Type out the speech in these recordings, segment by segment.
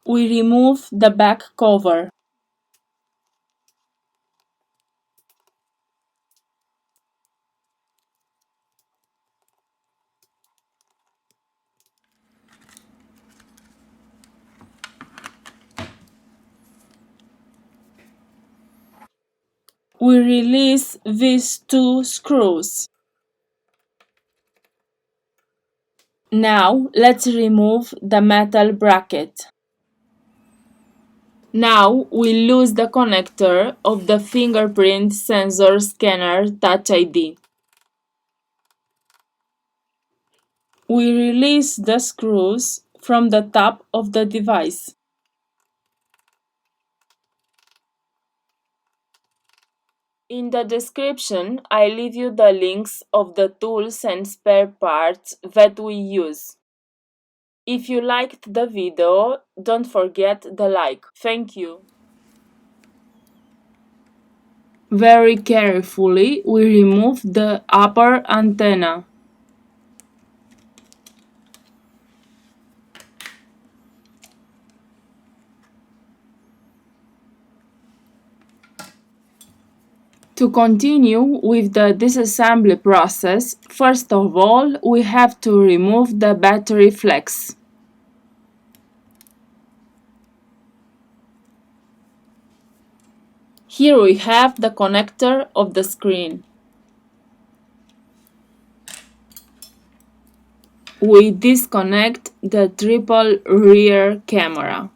We remove the back cover. We release these two screws. Now let's remove the metal bracket. Now we lose the connector of the fingerprint sensor scanner Touch ID. We release the screws from the top of the device. In the description, I leave you the links of the tools and spare parts that we use. If you liked the video, don't forget the like. Thank you. Very carefully, we remove the upper antenna. To continue with the disassembly process, first of all, we have to remove the battery flex. Here we have the connector of the screen. We disconnect the triple rear camera.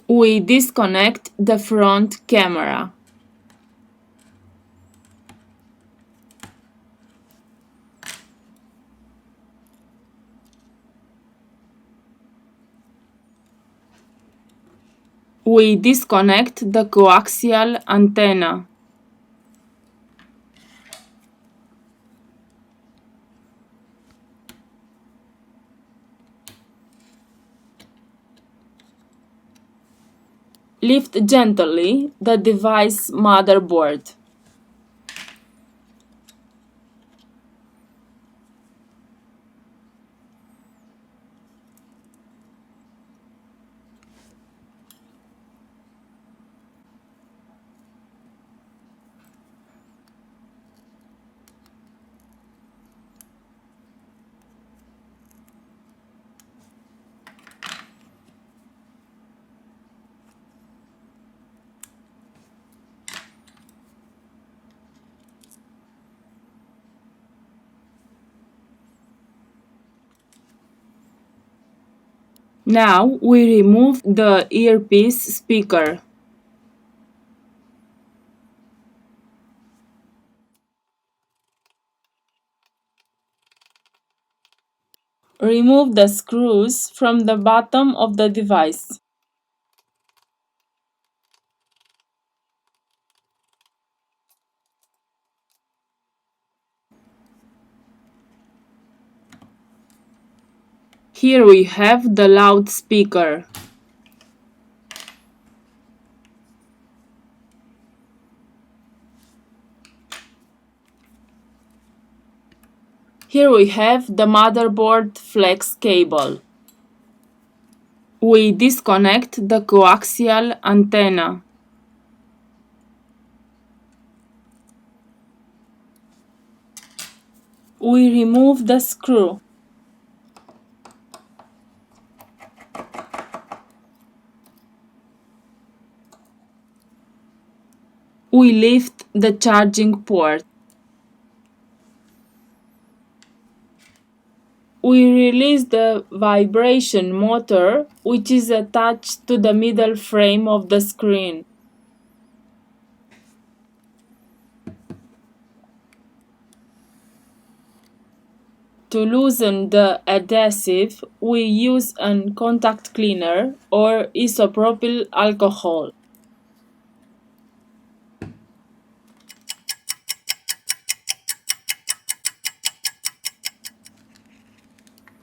We disconnect the front camera. We disconnect the coaxial antenna. Lift gently the device motherboard. Now we remove the earpiece speaker. Remove the screws from the bottom of the device. Here we have the loudspeaker. Here we have the motherboard flex cable. We disconnect the coaxial antenna. We remove the screw. We lift the charging port. We release the vibration motor, which is attached to the middle frame of the screen. To loosen the adhesive, we use a contact cleaner or isopropyl alcohol.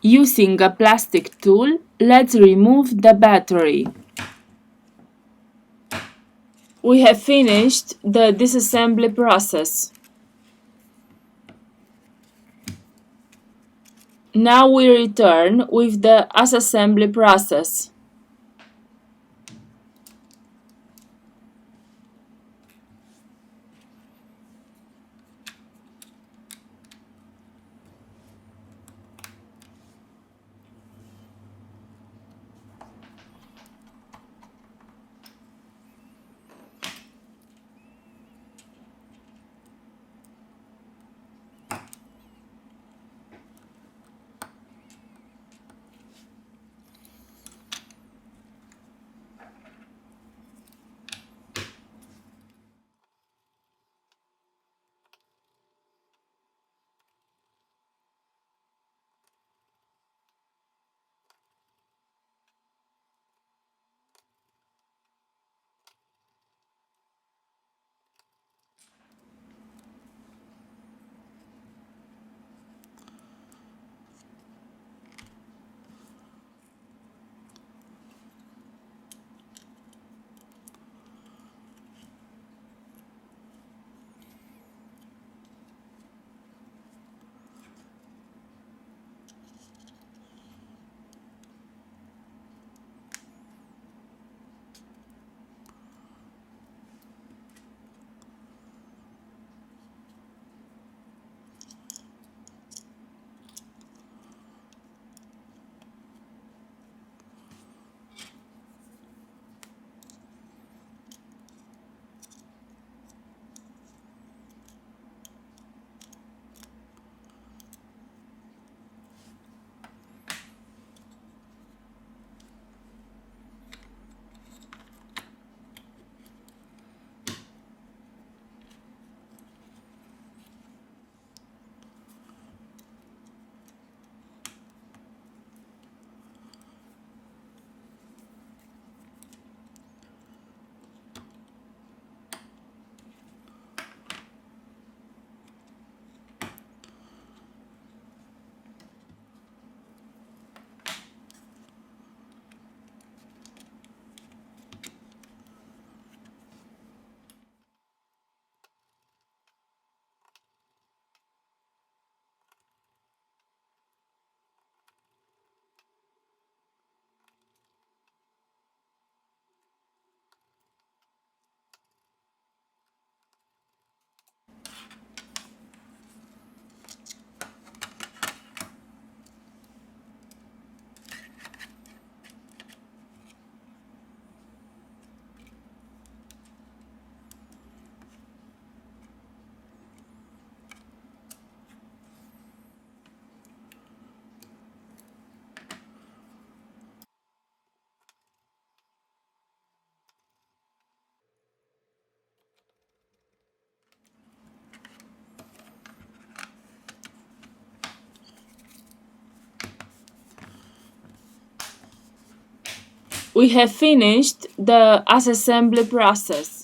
Using a plastic tool, let's remove the battery. We have finished the disassembly process. Now we return with the assembly process. We have finished the assembly process.